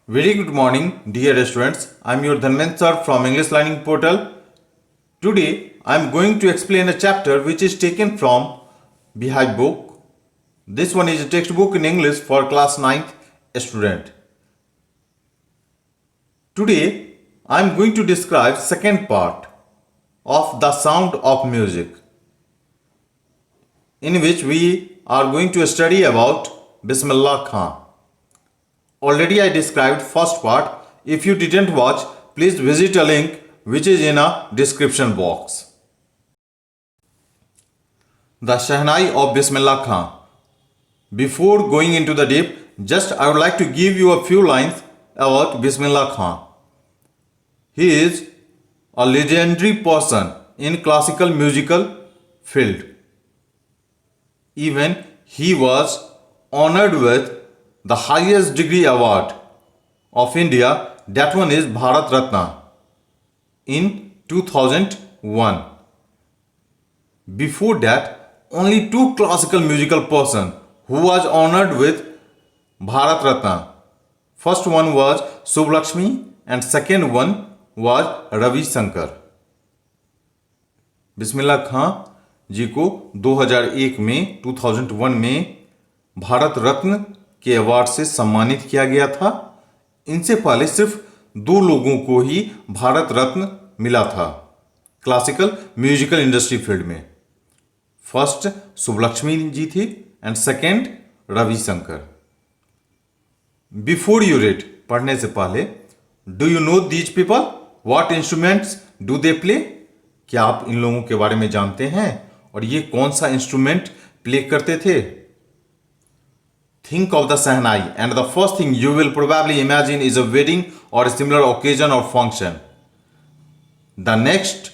Very good morning, dear students. I am your Dhanmendra sir from English Learning Portal. Today, I am going to explain a chapter which is taken from Beehive book. This one is a textbook in English for class 9th student. Today, I am going to describe second part of The Sound of Music, in which we are going to study about Bismillah Khan. Already I described first part. If you didn't watch, please visit a link which is in a description box. The Shehnai of Bismillah Khan. Before going into the deep, just I would like to give you a few lines about Bismillah Khan. He is a legendary person in classical musical field. Even he was honored with the highest degree award of India, that one is Bharat Ratna, in 2001. Before that, only two classical musical persons who was honored with Bharat Ratna. First one was Subbalakshmi and second one was Ravi Shankar. बिस्मिल्लाह खां जी को 2001 में 2001 में भारत रत्न के award से सम्मानित किया गया था. इनसे पहले सिर्फ दो लोगों को ही भारत रत्न मिला था क्लासिकल म्यूजिकल इंडस्ट्री फील्ड में. फर्स्ट सुब्बलक्ष्मी जी थी and second Ravi Shankar. Before you read, पढ़ने से पहले, do you know these people? What instruments do they play? क्या आप इन लोगों के बारे में जानते हैं और ये कौन सा इंस्ट्रूमेंट प्ले करते थे? Think of the Shehnai and the first thing you will probably imagine is a wedding or a similar occasion or function. The next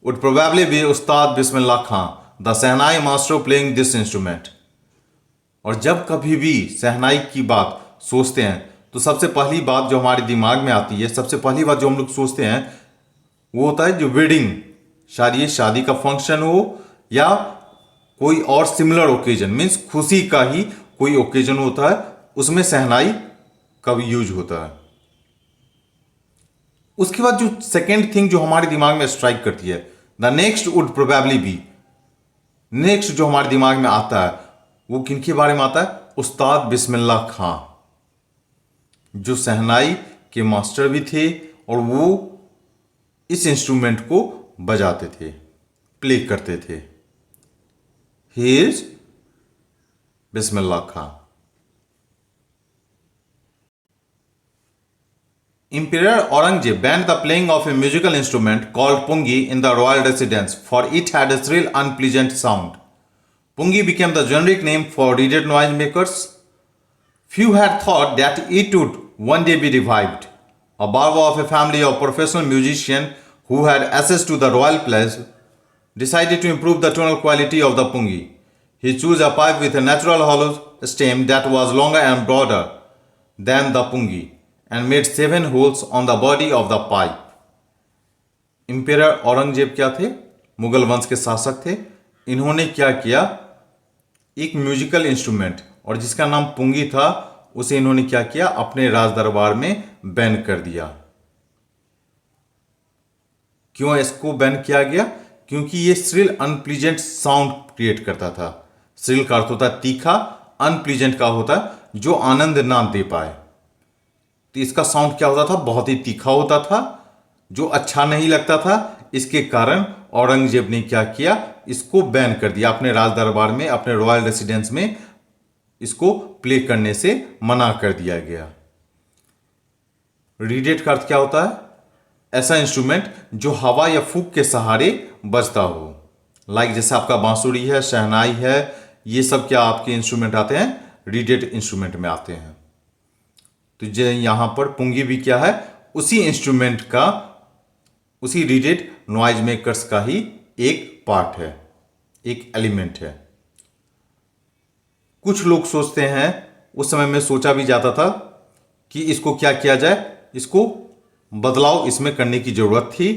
would probably be Ustad Bismillah Khan, the Shehnai master playing this instrument. और जब कभी भी शहनाई की बात सोचते हैं तो सबसे पहली बात जो हमारे दिमाग में आती है, सबसे पहली बात जो हम लोग सोचते हैं वो होता है जो वेडिंग, शादी का फंक्शन हो या कोई और सिमिलर ओकेजन, मीन्स खुशी का ही कोई ओकेजन होता है, उसमें शहनाई का भी यूज होता है. उसके बाद जो सेकेंड थिंग जो हमारे दिमाग में स्ट्राइक करती है, the next would probably be, next जो हमारे दिमाग में आता है वो किनके बारे में आता है? उस्ताद बिस्मिल्लाह खां, जो शहनाई के मास्टर भी थे और वो इस इंस्ट्रूमेंट को बजाते थे, प्ले करते थे. He is Bismillah Khan. Emperor Aurangzeb banned the playing of a musical instrument called pungi in the royal residence, for it had a shrill, unpleasant sound. Pungi became the generic name for reeded noise makers. Few had thought that it would one day be revived. A barber of a family of professional musicians who had access to the royal palace decided to improve the tonal quality of the pungi. He chose a pipe with a natural hollow stem that was longer and broader than the pungi and made 7 holes on the body of the pipe. Emperor Aurangzeb क्या थे? मुगल वंश के शासक थे. इन्होंने क्या किया? एक म्यूजिकल इंस्ट्रूमेंट और जिसका नाम पुंगी था उसे इन्होंने क्या किया? अपने राज दरबार में बैन कर दिया. क्यों इसको बैन किया गया? क्योंकि ये श्रिल अनप्लीजेंट साउंड क्रिएट करता था. श्रिल का अर्थ होता है तीखा, अनप्लीजेंट का होता है जो आनंद ना दे पाए. तो इसका साउंड क्या होता था? बहुत ही तीखा होता था, जो अच्छा नहीं लगता था. इसके कारण औरंगजेब ने क्या किया? इसको बैन कर दिया. अपने राज दरबार में, अपने रॉयल रेसिडेंस में इसको प्ले करने से मना कर दिया गया. रीडेड का अर्थ क्या होता है? ऐसा इंस्ट्रूमेंट जो हवा या फूंक के सहारे बजता हो. लाइक जैसे आपका बांसुरी है, शहनाई है, ये सब क्या आपके इंस्ट्रूमेंट आते हैं? रीडेड इंस्ट्रूमेंट में आते हैं. तो यहां पर पुंगी भी क्या है? उसी इंस्ट्रूमेंट का, उसी रीडेड नॉइज मेकर्स का ही एक पार्ट है, एक एलिमेंट है. कुछ लोग सोचते हैं, उस समय में सोचा भी जाता था कि इसको क्या किया जाए, इसको बदलाव इसमें करने की जरूरत थी.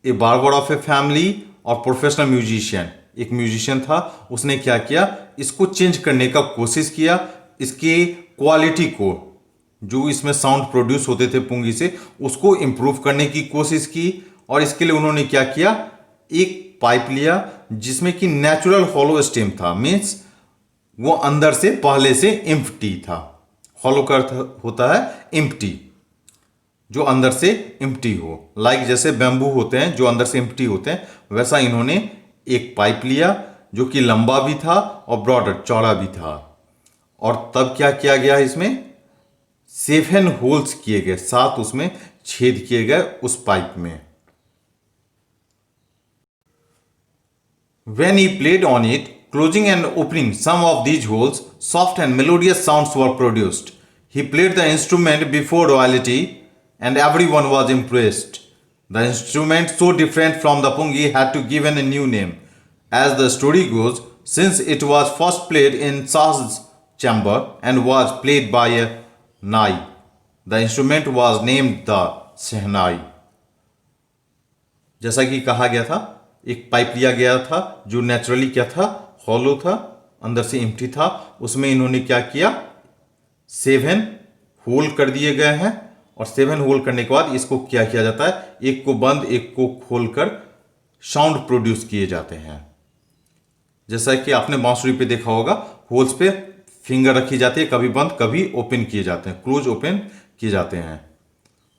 ए बार्बर ऑफ ए फैमिली और प्रोफेशनल म्यूजिशियन, एक म्यूजिशियन था, उसने क्या किया? इसको चेंज करने का कोशिश किया, इसकी क्वालिटी को जो इसमें साउंड प्रोड्यूस होते थे पुंगी से, उसको इम्प्रूव करने की कोशिश की। और इसके लिए उन्होंने क्या किया, एक पाइप लिया जिसमें कि नेचुरल हॉलो स्टेम था, मीन्स वो अंदर से पहले से एम्प्टी था। हॉलो का अर्थ होता है एम्प्टी, जो अंदर से एम्प्टी हो, लाइक जैसे बैम्बू होते हैं जो अंदर से एम्प्टी होते हैं, वैसा इन्होंने एक पाइप लिया जो कि लंबा भी था और ब्रॉडर चौड़ा भी था। और तब क्या किया गया, इसमें 7 होल्स किए गए, 7 उसमें छेद किए गए उस पाइप में। When he played on it, closing and opening some of these holes, soft and melodious sounds were produced. He played the instrument before royalty, and everyone was impressed. The instrument, so different from the pungi, had to given a new name. As the story goes, since it was first played in Shah's chamber and was played by a nai, the instrument was named the Sehnai. जैसा कि कहा गया था, एक pipe लिया गया था जो नेचुरली क्या था, हॉलो था, अंदर से एम्प्टी था। उसमें इन्होंने क्या किया, 7 होल कर दिए गए हैं। और 7 होल करने के बाद इसको क्या किया जाता है, एक को बंद एक को खोलकर साउंड प्रोड्यूस किए जाते हैं। जैसा कि आपने बांसुरी पे देखा होगा, होल्स पे फिंगर रखी जाती है, कभी बंद कभी ओपन किए जाते हैं, क्लोज ओपन किए जाते हैं।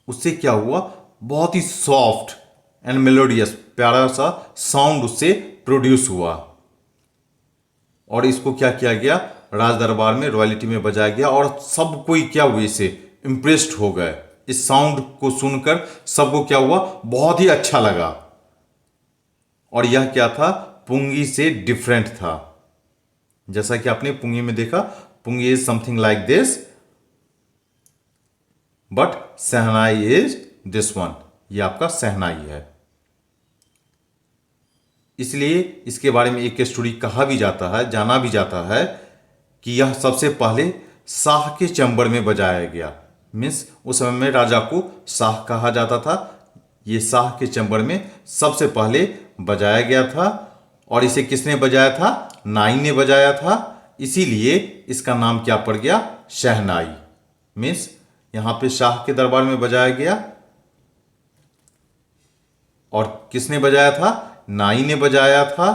उससे क्या हुआ, बहुत ही सॉफ्ट एंड मेलोडियस प्यारा सा साउंड उससे प्रोड्यूस हुआ। और इसको क्या किया गया, राज दरबार में रॉयल्टी में बजाया गया और सब कोई क्या हुए, इससे इम्प्रेस्ड हो गए। इस साउंड को सुनकर सबको क्या हुआ, बहुत ही अच्छा लगा। और यह क्या था, पुंगी से डिफरेंट था। जैसा कि आपने पुंगी में देखा, pungi is something like this, but shehnai is this one. ये आपका सहनाई है। इसलिए इसके बारे में एक स्टोरी कहा भी जाता है, जाना भी जाता है कि यह सबसे पहले शाह के चैम्बर में बजाया गया। मीन्स उस समय में राजा को शाह कहा जाता था। ये शाह के चैम्बर में सबसे पहले बजाया गया था। और इसे किसने बजाया था, नाई ने बजाया था। इसीलिए इसका नाम क्या पड़ गया, शहनाई। मीन्स यहाँ पे शाह के दरबार में बजाया गया। और किसने बजाया था, नाई ने बजाया था,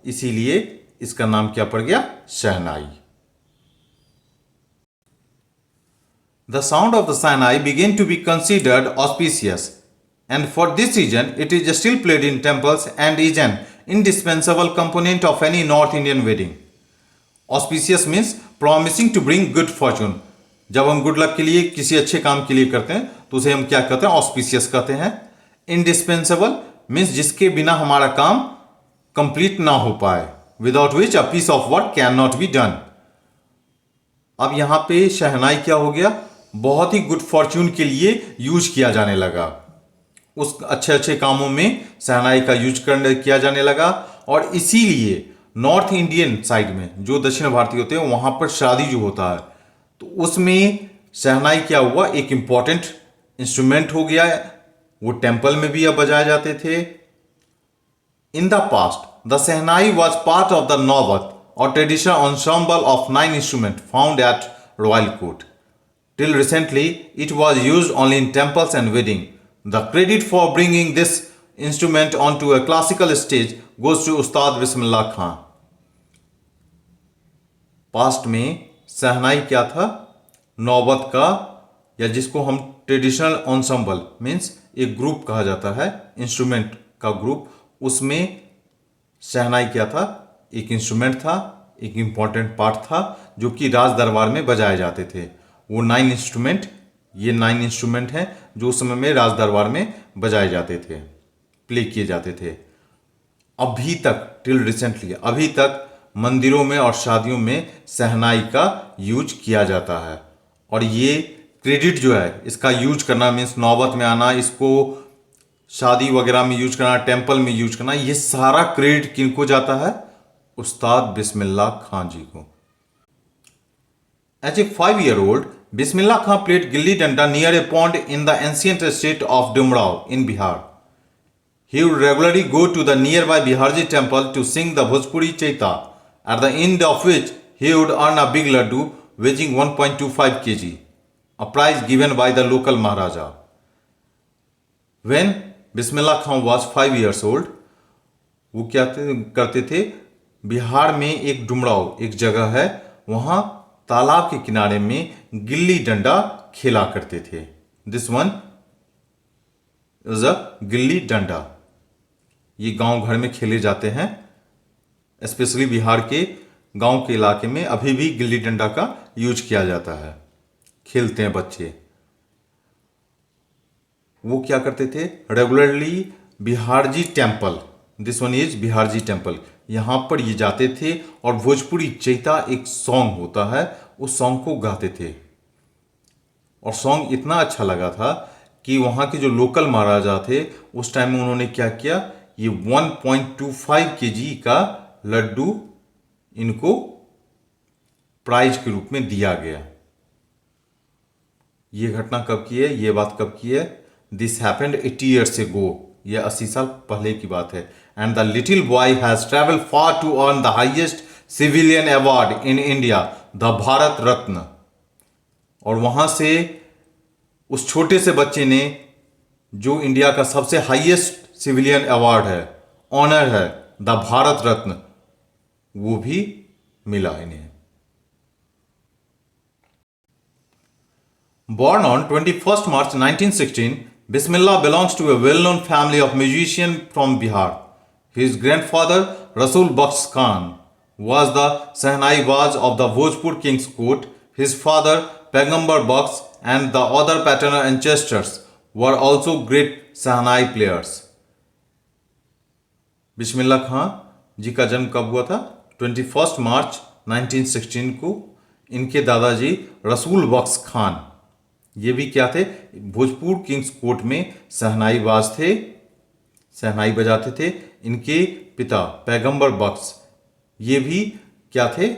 इसीलिए इसका नाम क्या पड़ गया, शहनाई। The sound of the Sahnai began to be considered auspicious, and for this reason it is still played in temples and is an indispensable component of any North Indian wedding. Auspicious means promising to bring good fortune. जब हम good luck के लिए किसी अच्छे काम के लिए करते हैं तो उसे हम क्या कहते हैं, ऑस्पिशियस कहते हैं। इंडिस्पेंसेबल मीन्स जिसके बिना हमारा काम कंप्लीट ना हो पाए, without which a piece of work can not be done. अब यहां पे शहनाई क्या हो गया, बहुत ही गुड फॉर्च्यून के लिए यूज किया जाने लगा। उस अच्छे अच्छे कामों में शहनाई का यूज किया जाने लगा। और इसीलिए नॉर्थ इंडियन साइड में जो दक्षिण भारतीय होते हैं वहां पर शादी जो होता है तो उसमें शहनाई क्या हुआ, एक इंपॉर्टेंट इंस्ट्रूमेंट हो गया है। वो टेम्पल में भी अब बजाए जाते थे। In the past the shehnai was part of the नौबत or traditional ensemble of 9 instruments found at royal court. Till recently, it was used only in temples and wedding. The credit for bringing this instrument onto a classical stage goes to Ustad Bismillah Khan. Past में शहनाई क्या था, नौबत का, या जिसको हम traditional ensemble means एक group कहा जाता है, इंस्ट्रूमेंट का ग्रुप, उसमें शहनाई क्या था, एक इंस्ट्रूमेंट था, एक इंपॉर्टेंट पार्ट था जो कि राज दरबार में बजाए जाते थे। वो 9 इंस्ट्रूमेंट, ये 9 इंस्ट्रूमेंट हैं जो उस समय में राज दरबार में बजाए जाते थे, प्ले किए जाते थे। अभी तक, टिल रिसेंटली, अभी तक मंदिरों में और शादियों में शहनाई का यूज किया जाता है। और ये क्रेडिट जो है, इसका यूज करना मीन्स नौबत में आना, इसको शादी वगैरह में यूज करना, टेम्पल में यूज करना, ये सारा क्रेडिट किनको जाता है, उस्ताद बिस्मिल्लाह खान जी को। As a 5-year-old, Bismillah Khan played gilli danda near a pond in the ancient state of Dumrao in Bihar. He would regularly go to the nearby Biharji temple to sing the Bhojpuri Chaita, at the end of which he would earn a big laddu weighing 1.25 kg. a prize given by the local Maharaja. When Bismillah Khan was 5 years old, वो क्या करते थे, बिहार में एक डुमराव एक जगह है, वहाँ तालाब के किनारे में गिल्ली डंडा खेला करते थे. This one is a gilli danda. ये गांव घर में खेले जाते हैं, स्पेशली बिहार के गांव के इलाके में अभी भी गिल्ली डंडा का यूज किया जाता है, खेलते हैं बच्चे. वो क्या करते थे, regularly Biharji temple, this one is Biharji temple, यहाँ पर ये जाते थे और भोजपुरी चैता एक सॉन्ग होता है, उस सॉन्ग को गाते थे. और सॉन्ग इतना अच्छा लगा था कि वहाँ के जो लोकल महाराजा थे उस टाइम में उन्होंने क्या किया, ये 1.25 kg का लड्डू इनको प्राइज के रूप में दिया गया. ये घटना कब की है, ये बात कब की है, दिस हैपेंड 80 years ago, ये 80 साल पहले की बात है. And the little boy has travel far to earn the highest civilian award in India, the Bharat Ratna. और वहां से उस छोटे से बच्चे ने जो इंडिया का सबसे हाईएस्ट सिविलियन अवार्ड है, ऑनर है, द भारत रत्न, वो भी मिला इन्हें. Born on 21st March 1916, Bismillah belongs to a well-known family of musicians from Bihar. His grandfather, Rasul Bakhsh Khan, was the Sahnai-Waz of the Bhojpur King's Court. His father, Paigambar Bakhsh, and the other paternal ancestors were also great Sahnai players. बिस्मिल्लाह खां जी का जन्म कब हुआ था, 21 मार्च 1916 को. इनके दादाजी रसूल बख्श खान, ये भी क्या थे, भोजपुर किंग्स कोर्ट में सहनाई बाज थे, सहनाई बजाते थे. इनके पिता पैगंबर बख्श, ये भी क्या थे,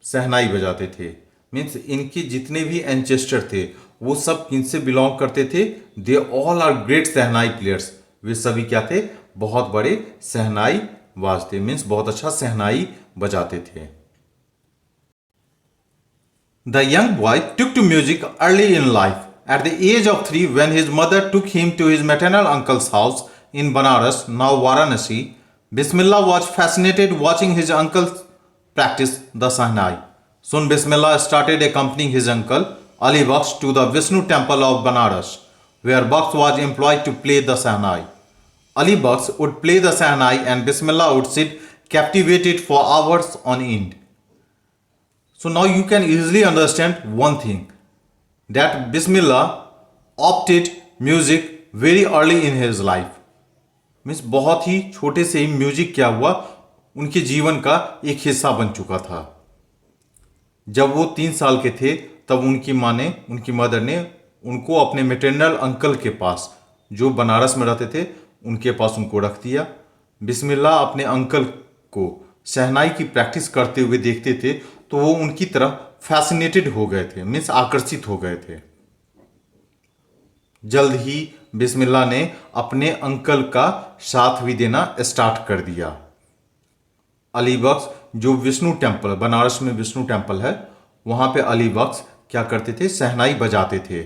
सहनाई बजाते थे. मीन्स इनके जितने भी एंचेस्टर थे वो सब किनसे बिलोंग करते थे, they all are great shehnai players. वे सभी क्या थे, बहुत बड़े सहनाई बाज थे, मीन्स बहुत अच्छा सहनाई बजाते थे. The young boy took to music early in life. At the age of 3, when his mother took him to his maternal uncle's house in Banaras, now Varanasi, Bismillah was fascinated watching his uncle practice the Sahnai. Soon Bismillah started accompanying his uncle Ali Bakhsh to the Vishnu temple of Banaras, where Bakhsh was employed to play the Sahnai. Ali Bakhsh would play the Sahnai and Bismillah would sit captivated for hours on end. So now you can easily understand one thing, that Bismillah opted music very early in his life. Means बहुत ही छोटे से ही music क्या हुआ, उनके जीवन का एक हिस्सा बन चुका था. जब वो 3 साल के थे तब उनकी माँ ने, उनकी मदर ने उनको अपने मेटरनल अंकल के पास, जो बनारस में रहते थे, उनके पास उनको रख दिया. बिस्मिल्लाह अपने अंकल को शहनाई की प्रैक्टिस करते हुए देखते थे तो वो उनकी तरफ फैसिनेटेड हो गए थे, मीन्स आकर्षित हो गए थे. जल्द ही बिस्मिल्लाह ने अपने अंकल का साथ भी देना स्टार्ट कर दिया. अली बख्श, जो विष्णु टेम्पल, बनारस में विष्णु टेम्पल है, वहां पे अली बख्श क्या करते थे, सहनाई बजाते थे.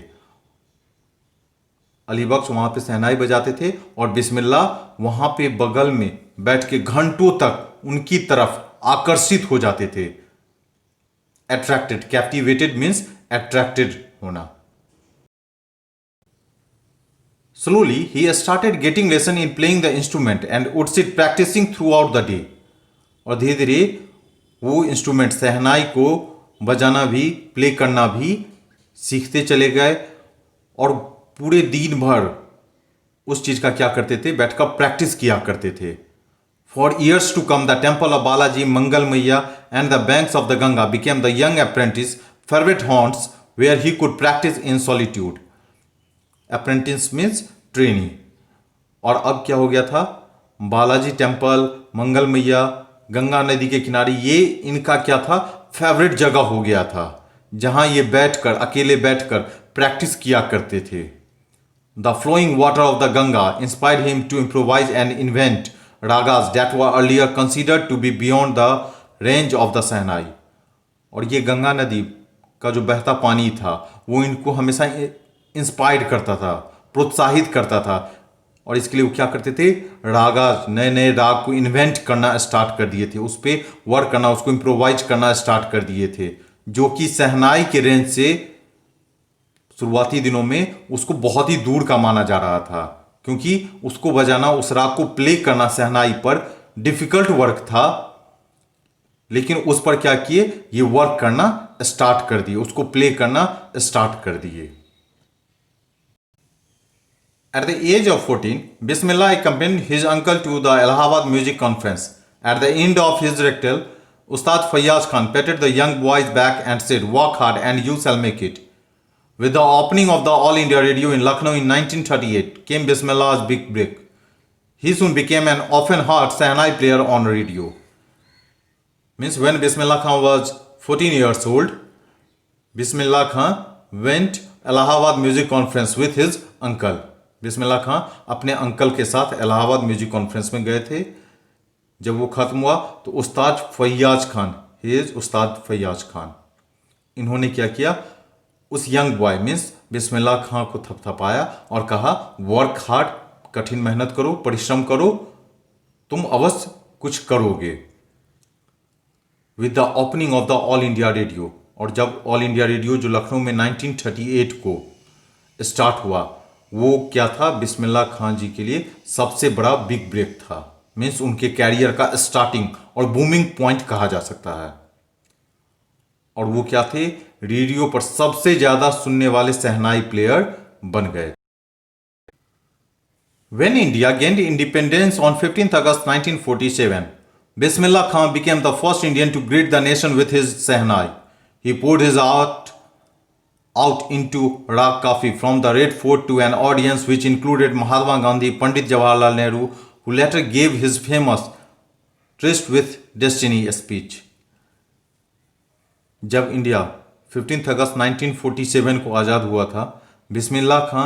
अली बख्श वहां पे सहनाई बजाते थे और बिस्मिल्लाह वहां पे बगल में बैठ के घंटों तक उनकी तरफ आकर्षित हो जाते थे. अट्रैक्टेड, कैप्टिवेटेड मीन्स अट्रैक्टेड होना. Slowly he started getting lesson in playing the instrument and would sit practicing throughout the day. और धीरे धीरे वो इंस्ट्रूमेंट सहनाई को बजाना भी, प्ले करना भी सीखते चले गए और पूरे दिन भर उस चीज का क्या करते थे, बैठकर प्रैक्टिस किया करते थे. For years to come, the temple of Balaji, Mangal Maiya and the banks of the Ganga became the young apprentice favorite haunts where he could practice in solitude. Apprentice means trainee. और अब क्या हो गया था, Balaji temple, मंगल मैया, गंगा नदी के किनारे, ये इनका क्या था, फेवरेट जगह हो गया था, जहां ये बैठकर, अकेले बैठकर प्रैक्टिस किया करते थे. The flowing water of the Ganga inspired him to improvise and invent ragas that were earlier considered to be beyond the range of the Sahnai. और ये गंगा नदी का जो बहता पानी था वो इनको हमेशा इंस्पायर करता था, प्रोत्साहित करता था। और इसके लिए वो क्या करते थे, रागा, नए नए राग को इन्वेंट करना स्टार्ट कर दिए थे, उस पर वर्क करना, उसको इम्प्रोवाइज करना स्टार्ट कर दिए थे, जो कि शहनाई के रेंज से शुरुआती दिनों में उसको बहुत ही दूर का माना जा रहा था, क्योंकि उसको बजाना, उस राग को प्ले करना शहनाई पर डिफिकल्ट वर्क था। लेकिन उस पर क्या किए, ये वर्क करना स्टार्ट कर दिए, उसको प्ले करना स्टार्ट कर दिए। At the age of 14, Bismillah accompanied his uncle to the Allahabad Music Conference. At the end of his recital, Ustad Fayyaz Khan patted the young boy's back and said, "Work hard and you shall make it." With the opening of the All India Radio in Lucknow in 1938 came Bismillah's big break. He soon became an often heard Sahnai player on radio. Means when Bismillah Khan was 14 years old, Bismillah Khan went Allahabad Music Conference with his uncle. बिस्मिल्लाह खां अपने uncle के साथ Allahabad music conference में गए थे। जब वो ख़त्म हुआ तो उस्ताद फैयाज खान, उस्ताद फैयाज खान, इन्होंने क्या किया, उस यंग बॉय मीन्स बिस्मिल्लाह खां को थपथपाया और कहा, वर्क हार्ड, कठिन मेहनत करो, परिश्रम करो, तुम अवश्य कुछ करोगे। With the opening of the all India radio, और जब ऑल इंडिया रेडियो जो लखनऊ में 1938 को स्टार्ट हुआ, वो क्या था, बिस्मिल्लाह खान जी के लिए सबसे बड़ा बिग ब्रेक था। मीन्स उनके कैरियर का स्टार्टिंग और बूमिंग पॉइंट कहा जा सकता है। और वो क्या थे, रेडियो पर सबसे ज्यादा सुनने वाले शहनाई प्लेयर बन गए। When India gained independence on 15th August 1947, Bismillah Khan became the first Indian to greet the nation with his Sehnai. He poured his art out into Rag Kafi from the Red Fort to an audience which included Mahatma Gandhi, Pandit Jawaharlal Nehru, who later gave his famous Tryst with Destiny speech. जब India 15 अगस्त 1947 को आज़ाद हुआ था, बिस्मिल्लाह खां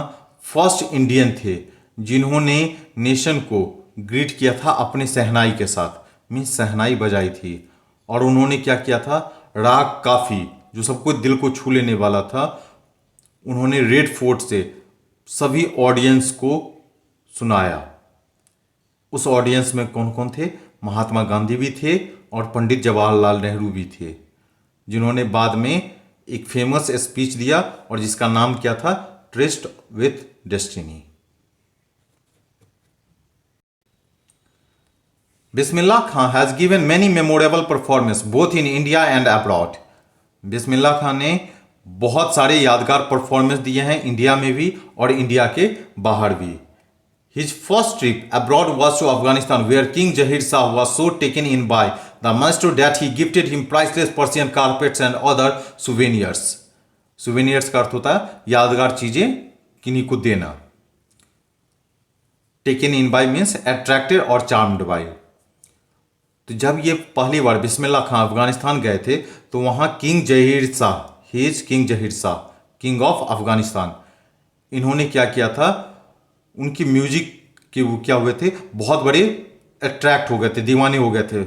first Indian थे जिन्होंने nation को greet किया था अपने शहनाई के साथ, मीन्स शहनाई बजाई थी। और उन्होंने क्या किया था, राग काफ़ी जो सबको दिल को छू लेने वाला था, उन्होंने रेड फोर्ट से सभी ऑडियंस को सुनाया। उस ऑडियंस में कौन कौन थे, महात्मा गांधी भी थे और पंडित जवाहरलाल नेहरू भी थे, जिन्होंने बाद में एक फेमस स्पीच दिया और जिसका नाम क्या था, tryst with destiny. Bismillah Khan has given many memorable performance both in India and abroad. Bismillah Khan ने बहुत सारे यादगार परफॉर्मेंस दिए हैं, इंडिया में भी और इंडिया के बाहर भी। His first trip abroad was to Afghanistan, where King Zahir Shah was so taken in by the maestro that he gifted him priceless Persian carpets and other souvenirs. Souvenirs का अर्थ होता है यादगार चीजें किन्हीं को देना। Taken in by means attracted और charmed by। तो जब ये पहली बार बिस्मिल्लाह खां अफगानिस्तान गए थे तो वहाँ king Zaheer Shah, he is king Zaheer Shah, king of Afghanistan, इन्होंने क्या किया था, उनकी म्यूजिक के वो क्या हुए थे, बहुत बड़े अट्रैक्ट हो गए थे, दीवाने हो गए थे,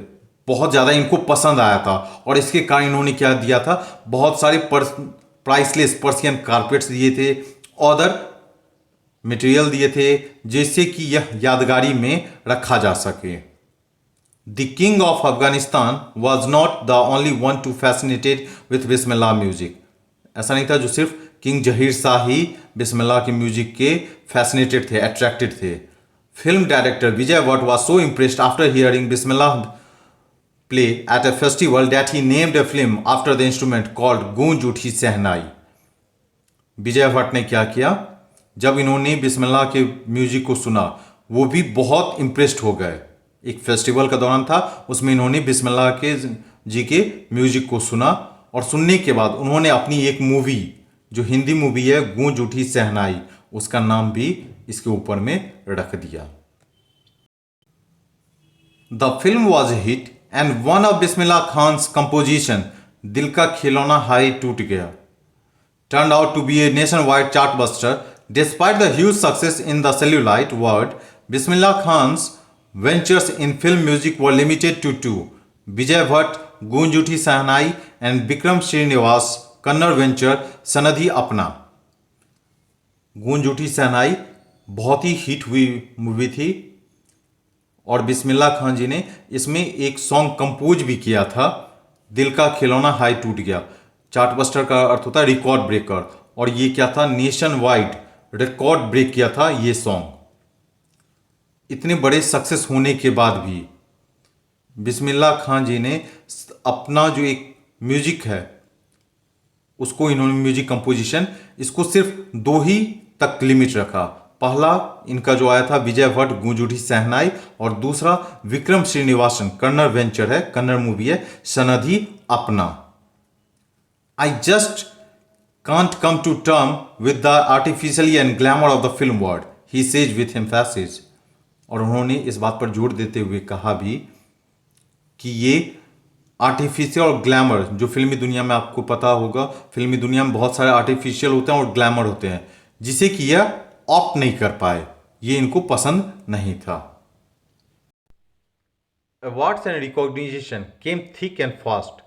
बहुत ज़्यादा इनको पसंद आया था। और इसके कारण इन्होंने क्या दिया था, बहुत सारे प्राइसलेस पर्सियन कारपेट्स दिए थे, अदर मटेरियल दिए थे, जिससे कि यह यादगारी में रखा जा सके। The king of Afghanistan was not the only one to fascinated with Bismillah music. ऐसा नहीं था जो सिर्फ किंग जहीर शाह ही बिस्मिल्लाह के म्यूजिक के फैसिनेटेड थे, अट्रैक्टेड थे। Film director Vijay Bhatt was so impressed after hearing Bismillah play at a festival that he named a film after the instrument called गूंज उठी सहनाई। विजय भट्ट ने क्या किया, जब इन्होंने बिस्मिल्लाह के म्यूजिक को सुना, वो भी बहुत इम्प्रेस्ड हो गए। एक फेस्टिवल का दौरान था, उसमें इन्होंने बिस्मिल्लाह के जी के म्यूजिक को सुना और सुनने के बाद उन्होंने अपनी एक मूवी जो हिंदी मूवी है गूंज उठी सहनाई, उसका नाम भी इसके ऊपर में रख दिया। The film was a hit and one of Bismillah Khan's composition Dil Ka खिलौना हाई टूट गया turned out to be a nationwide chartbuster. Despite the huge success in the celluloid world, Bismillah Khan's ventures in film music were limited to two: Vijay Bhatt, Goonj Uthi Sahnai, and Bikram Srinivas, Kannada venture, सनदी अपना। गूंज उठी शहनाई बहुत ही hit हुई movie थी और बिस्मिल्लाह खान जी ने इसमें एक सॉन्ग कंपोज भी किया था, दिल का खिलौना हाई टूट गया। चार्टबस्टर का अर्थ होता है रिकॉर्ड ब्रेकर, और ये क्या था, नेशन वाइड रिकॉर्ड ब्रेक किया था ये सॉन्ग। इतने बड़े सक्सेस होने के बाद भी बिस्मिल्लाह खान जी ने अपना जो एक म्यूजिक है उसको, इन्होंने म्यूजिक कंपोजिशन, इसको सिर्फ 2 ही तक लिमिट रखा। पहला इनका जो आया था विजय भट्ट गूंज उठी शहनाई, और दूसरा विक्रम श्रीनिवासन, कन्नड़ वेंचर है, कन्नड़ मूवी है, सनदी अपना। I just can't come to term with the artificially and glamour of the film world, he says with emphasis. और उन्होंने इस बात पर जोर देते हुए कहा भी कि ये आर्टिफिशियल और ग्लैमर, जो फिल्मी दुनिया में आपको पता होगा, फिल्मी दुनिया में बहुत सारे आर्टिफिशियल होते हैं और ग्लैमर होते हैं, जिसे कि यह ऑप्ट नहीं कर पाए, ये इनको पसंद नहीं था। Awards and recognition came thick and fast.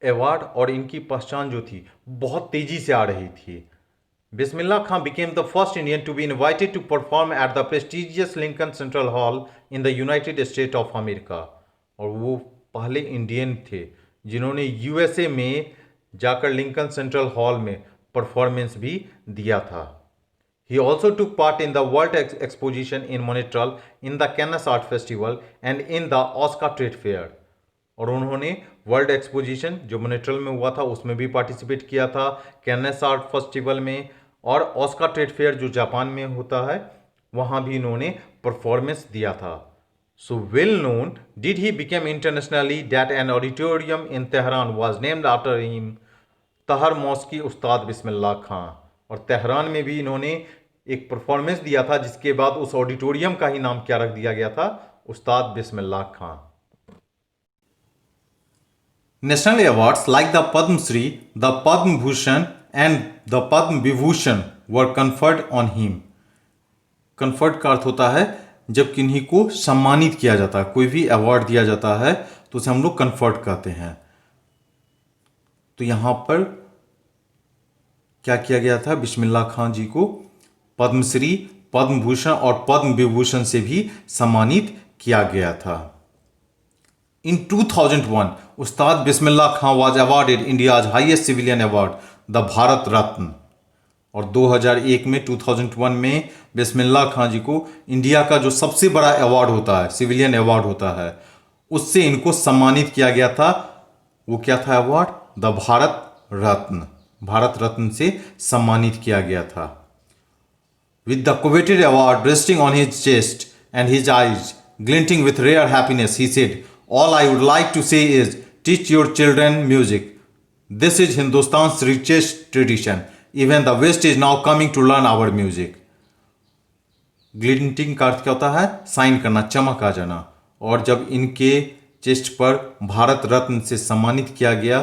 Award और इनकी पहचान जो थी बहुत तेजी से आ रही थी। Bismillah Khan became the first Indian to be invited to perform at the prestigious Lincoln Central Hall in the United States of America। और वो पहले इंडियन थे जिन्होंने यूएसए में जाकर लिंकन सेंट्रल हॉल में परफॉर्मेंस भी दिया था। He also took part in the World Exposition in Montreal, in the Cannes Art Festival and in the Oscar Trade Fair। और उन्होंने वर्ल्ड एक्सपोजिशन जो मोन्ट्रियल में हुआ था उसमें भी पार्टिसिपेट किया था, कैनस आर्ट फेस्टिवल में, और ऑस्कर ट्रेड फेयर जो जापान में होता है वहाँ भी इन्होंने परफॉर्मेंस दिया था। So well known did he became internationally that an auditorium in Tehran was named after him, तहर मौसकी उस्ताद बिस्मिल्लाह खां। और तेहरान में भी इन्होंने एक परफॉर्मेंस दिया था जिसके बाद उस ऑडिटोरियम का ही नाम क्या रख दिया गया था, उस्ताद बिस्मिल्लाह खां। National awards like the Padma Shri, the Padma Bhushan and the Padma Vibhushan were conferred on him। conferred का अर्थ होता है जब किन्हीं को सम्मानित किया जाता है, कोई भी अवार्ड दिया जाता है तो उसे हम लोग conferred कहते हैं। तो यहां पर क्या किया गया था, बिस्मिल्लाह खान जी को पद्मश्री, पद्म भूषण और पद्म विभूषण से भी सम्मानित किया गया था। In 2001, Ustad Bismillah Khan was awarded India's highest civilian award, the Bharat Ratna। और 2001 में 2001 में बिस्मिल्लाह खान जी को इंडिया का जो सबसे बड़ा अवार्ड होता है, सिविलियन अवार्ड होता है, उससे इनको सम्मानित किया गया था। वो क्या था अवार्ड, द भारत रत्न, भारत रत्न से सम्मानित किया गया था। With the coveted award resting on his chest and his eyes glinting with rare happiness, he said, all I would like to say is teach your children music. This is Hindustan's richest tradition. Even the West is now coming to learn our music। ग्लिंटिंग का अर्थ क्या होता है, sign करना, चमक आ जाना। और जब इनके चेस्ट पर भारत रत्न से सम्मानित किया गया,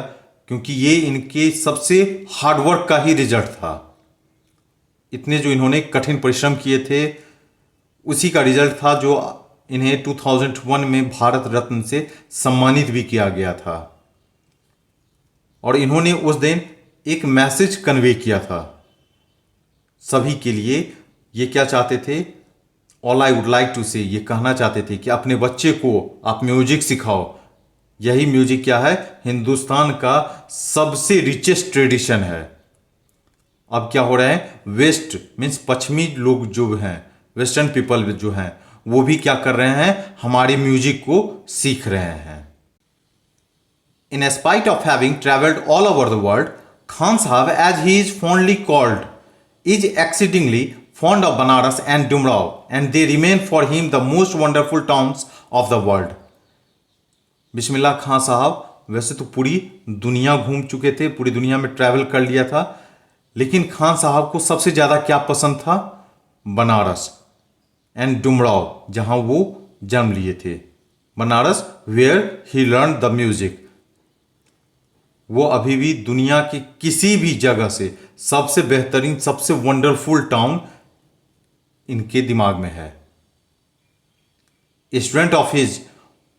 क्योंकि ये इनके सबसे हार्डवर्क का ही रिजल्ट था। इतने जो इन्होंने कठिन परिश्रम किए थे उसी का रिजल्ट था जो इन्हें 2001 में भारत रत्न से सम्मानित भी किया गया था। और इन्होंने उस दिन एक मैसेज कन्वे किया था सभी के लिए। ये क्या चाहते थे, all I would like to say, ये कहना चाहते थे कि अपने बच्चे को आप म्यूजिक सिखाओ। यही म्यूजिक क्या है, हिंदुस्तान का सबसे रिचेस्ट ट्रेडिशन है। अब क्या हो रहा है, वेस्ट मीन्स पश्चिमी लोग जो हैं, वेस्टर्न पीपल जो हैं, वो भी क्या कर रहे हैं, हमारे म्यूजिक को सीख रहे हैं। In spite of having traveled all over the world, Khan Sahab, as he is fondly called, is exceedingly fond of Banaras and Dumrao, and they remain for him the most wonderful towns of the world। Bismillah Khan साहब वैसे तो पूरी दुनिया घूम चुके थे, पूरी दुनिया में ट्रैवल कर लिया था, लेकिन खान साहब को सबसे ज़्यादा क्या पसंद था, बनारस एंड डुमराव, जहां वो जन्म लिए थे। Banaras where he learn the music. वो अभी भी दुनिया की किसी भी जगह से सबसे बेहतरीन, सबसे वंडरफुल टाउन इनके दिमाग में है। A student of his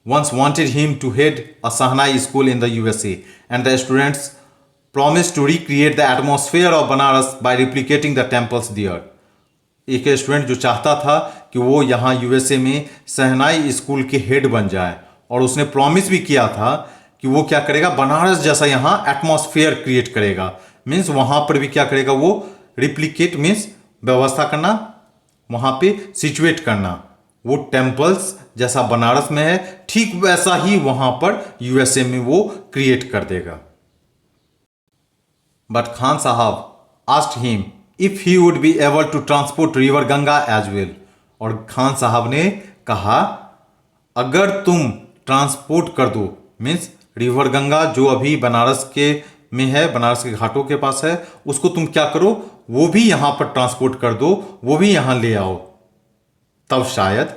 once wanted him to head a Sahnai school in the USA, and the students promised to recreate the atmosphere of Banaras by replicating the temples there. एक student जो चाहता था कि वो यहाँ USA में शहनाई school के head बन जाए, और उसने प्रॉमिस भी किया था कि वो क्या करेगा, बनारस जैसा यहाँ एटमॉस्फेयर क्रिएट करेगा। मीन्स वहाँ पर भी क्या करेगा, वो रिप्लिकेट मीन्स व्यवस्था करना, वहाँ पे सिचुएट करना, वो टेम्पल्स जैसा बनारस में है ठीक वैसा ही वहाँ पर यूएसए में वो क्रिएट कर देगा। But Khan Sahab asked him if he would be able to transport river Ganga as well. और खान साहब ने कहा अगर तुम ट्रांसपोर्ट कर दो, मीन्स रिवर गंगा जो अभी बनारस के में है, बनारस के घाटों के पास है, उसको तुम क्या करो, वो भी यहां पर ट्रांसपोर्ट कर दो, वो भी यहां ले आओ, तब शायद।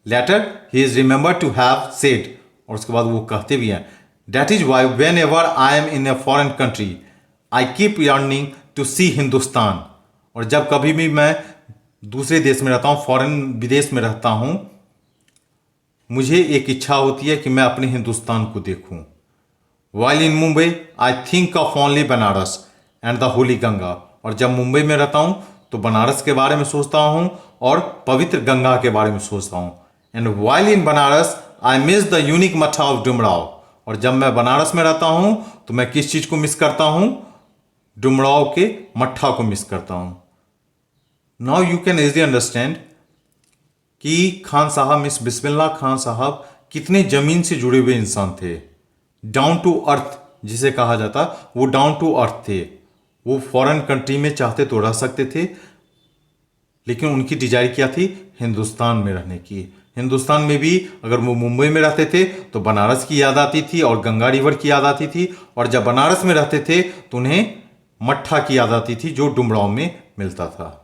Later he is remember to have said, और उसके बाद वो कहते भी हैं that is why whenever I am in a foreign country I keep yearning to see Hindustan. और जब कभी भी मैं दूसरे देश में रहता हूँ, फॉरेन विदेश में रहता हूँ, मुझे एक इच्छा होती है कि मैं अपने हिंदुस्तान को देखूं। While in Mumbai I think of only Banaras and the Holi Ganga. और जब मुंबई में रहता हूं तो बनारस के बारे में सोचता हूं और पवित्र गंगा के बारे में सोचता हूं। And while in Banaras I miss the unique मठा ऑफ डुमराव। और जब मैं बनारस में रहता हूं तो मैं किस चीज को मिस करता हूं, डुमराव के मठा को मिस करता हूं। Now you can easily understand कि खान साहब, मिस बिस्मिल्लाह खान साहब कितने जमीन से जुड़े हुए इंसान थे। डाउन टू अर्थ जिसे कहा जाता, वो डाउन टू अर्थ थे। वो फॉरेन कंट्री में चाहते तो रह सकते थे, लेकिन उनकी डिजायर क्या थी, हिंदुस्तान में रहने की। हिंदुस्तान में भी अगर वो मुंबई में रहते थे तो बनारस की याद आती थी और गंगा रिवर की याद आती थी, और जब बनारस में रहते थे तो उन्हें मट्ठा की याद आती थी जो डुमराव में मिलता था।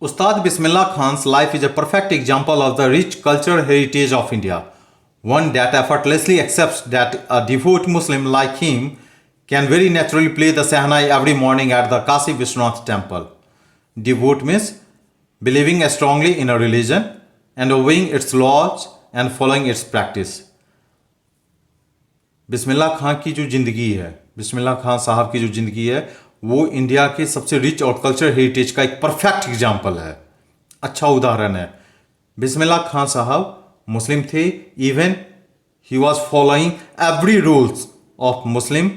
Ustad Bismillah Khan's life is a perfect example of the rich cultural heritage of India, one that effortlessly accepts that a devout Muslim like him can very naturally play the Sahnai every morning at the Kashi Vishwanath temple. Devout means believing strongly in a religion and obeying its laws and following its practice. बिस्मिल्लाह खां की जो ज़िंदगी है, बिस्मिल्लाह खां साहब की जो ज़िंदगी है, वो इंडिया के सबसे रिच और कल्चर हेरिटेज का एक परफेक्ट एग्जाम्पल है, अच्छा उदाहरण है। बिस्मिल्लाह खान साहब मुस्लिम थे, even he was following every rules of Muslim.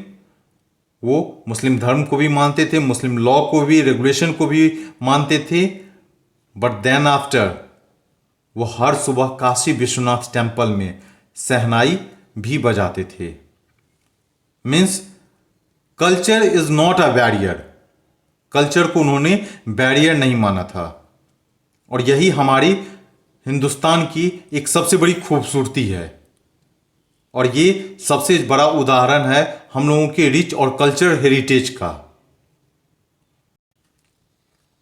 वो मुस्लिम धर्म को भी मानते थे, मुस्लिम लॉ को भी, रेगुलेशन को भी मानते थे। बट देन आफ्टर वो हर सुबह काशी विश्वनाथ टेम्पल में सहनाई भी बजाते थे। Means culture is not a barrier, culture को उन्होंने बैरियर नहीं माना था। और यही हमारी हिंदुस्तान की एक सबसे बड़ी खूबसूरती है, और ये सबसे बड़ा उदाहरण है हम लोगों के रिच और कल्चर हेरिटेज का।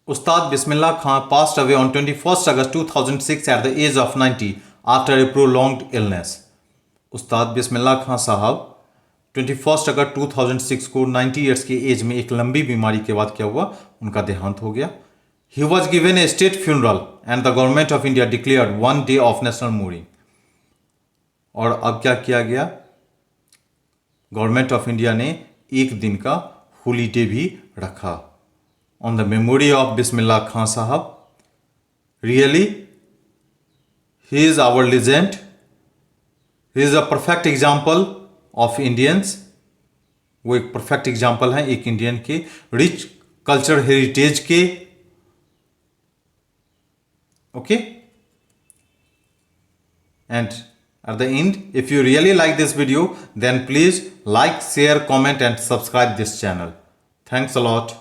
उस्ताद बिस्मिल्लाह खां passed away on 21st August 2006 at the age of 90 after a prolonged illness. उस्ताद बिस्मिल्लाह खां साहब 21 अगस्त 2006 को 90 ईयर्स की एज में एक लंबी बीमारी के बाद क्या हुआ, उनका देहांत हो गया। He was given A state funeral and the government of India declared 1 day of national morning. और अब क्या किया गया, गवर्नमेंट ऑफ इंडिया ने एक दिन का हॉलीडे भी रखा on the memory of Bismillah Khan Sahab. Really he is our legend, he is a perfect example of Indians. वो एक परफेक्ट एग्जाम्पल है एक इंडियन के रिच कल्चर हेरिटेज के। Okay, and at the end if you really like this video then please like, share, comment and subscribe this channel. Thanks a lot.